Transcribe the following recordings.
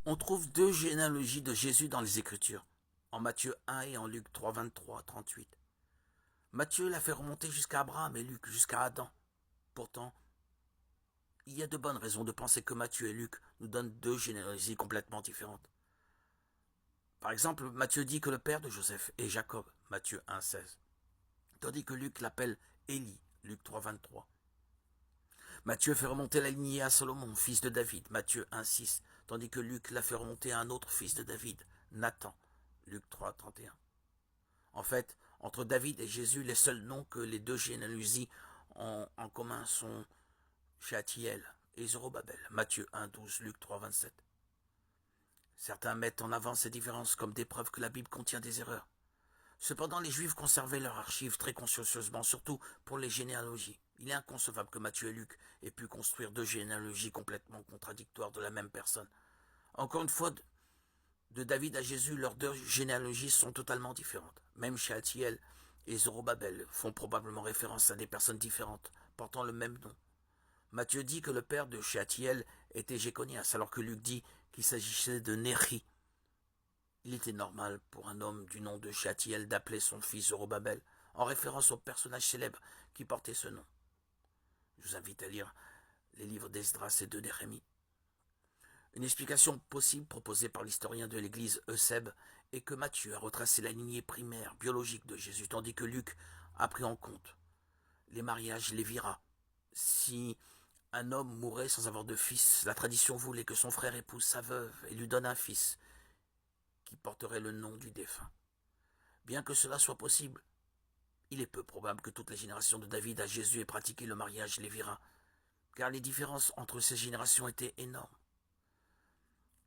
On trouve deux généalogies de Jésus dans les Écritures, en Matthieu 1 et en Luc 3, 23, 38. Matthieu l'a fait remonter jusqu'à Abraham et Luc jusqu'à Adam. Pourtant, il y a de bonnes raisons de penser que Matthieu et Luc nous donnent deux généalogies complètement différentes. Par exemple, Matthieu dit que le père de Joseph est Jacob, Matthieu 1, 16, tandis que Luc l'appelle Élie, Luc 3, 23. Matthieu fait remonter la lignée à Salomon, fils de David, Matthieu 1, 6, tandis que Luc l'a fait remonter à un autre fils de David, Nathan, Luc 3, 31. En fait, entre David et Jésus, les seuls noms que les deux généalogies ont en commun sont Shealtiel et Zorobabel, Matthieu 1, 12, Luc 3, 27. Certains mettent en avant ces différences comme des preuves que la Bible contient des erreurs. Cependant, les Juifs conservaient leurs archives très consciencieusement, surtout pour les généalogies. Il est inconcevable que Matthieu et Luc aient pu construire deux généalogies complètement contradictoires de la même personne. Encore une fois, de David à Jésus, leurs deux généalogies sont totalement différentes. Même Shealtiel et Zorobabel font probablement référence à des personnes différentes, portant le même nom. Matthieu dit que le père de Shealtiel était Jéconias, alors que Luc dit qu'il s'agissait de Néri. Il était normal pour un homme du nom de Shealtiel d'appeler son fils Zorobabel, en référence au personnage célèbre qui portait ce nom. Je vous invite à lire les livres d'Esdras et de Néhémie. Une explication possible proposée par l'historien de l'église Eusèbe est que Matthieu a retracé la lignée primaire biologique de Jésus, tandis que Luc a pris en compte les mariages lévira. Si un homme mourait sans avoir de fils, la tradition voulait que son frère épouse sa veuve et lui donne un fils qui porterait le nom du défunt. Bien que cela soit possible, il est peu probable que toutes les générations de David à Jésus aient pratiqué le mariage lévira, car les différences entre ces générations étaient énormes.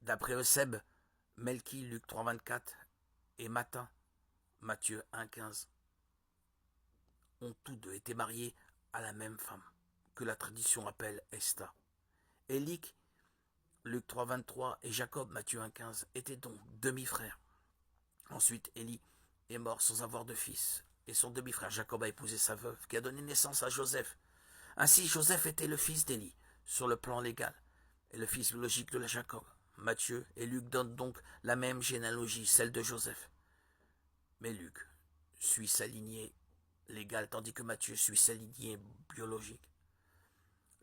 D'après Eusèbe, Melki, Luc 3, 24, et Matin, Matthieu 1, 15, ont tous deux été mariés à la même femme, que la tradition appelle Esther. Élic, Luc 3, 23, et Jacob, Matthieu 1, 15, étaient donc demi-frères. Ensuite, Élie est mort sans avoir de fils, et son demi-frère Jacob a épousé sa veuve, qui a donné naissance à Joseph. Ainsi, Joseph était le fils d'Élie, sur le plan légal, et le fils biologique de la Jacob. Matthieu et Luc donnent donc la même généalogie, celle de Joseph. Mais Luc suit sa lignée légale, tandis que Matthieu suit sa lignée biologique.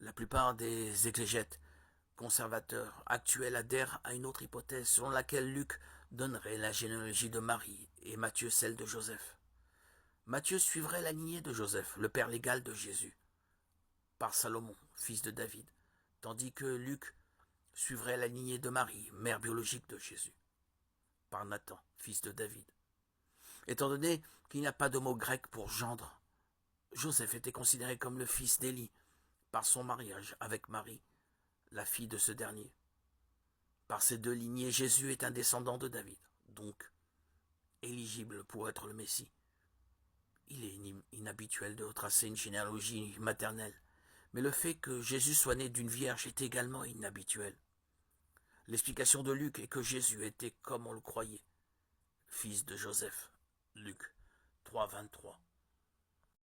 La plupart des exégètes conservateurs actuels adhèrent à une autre hypothèse selon laquelle Luc donnerait la généalogie de Marie et Matthieu celle de Joseph. Matthieu suivrait la lignée de Joseph, le père légal de Jésus, par Salomon, fils de David, tandis que Luc suivrait la lignée de Marie, mère biologique de Jésus, par Nathan, fils de David. Étant donné qu'il n'y a pas de mot grec pour gendre, Joseph était considéré comme le fils d'Élie par son mariage avec Marie, la fille de ce dernier. Par ces deux lignées, Jésus est un descendant de David, donc éligible pour être le Messie. Il est inhabituel de retracer une généalogie maternelle, mais le fait que Jésus soit né d'une vierge est également inhabituel. L'explication de Luc est que Jésus était comme on le croyait, fils de Joseph. Luc 3, 23.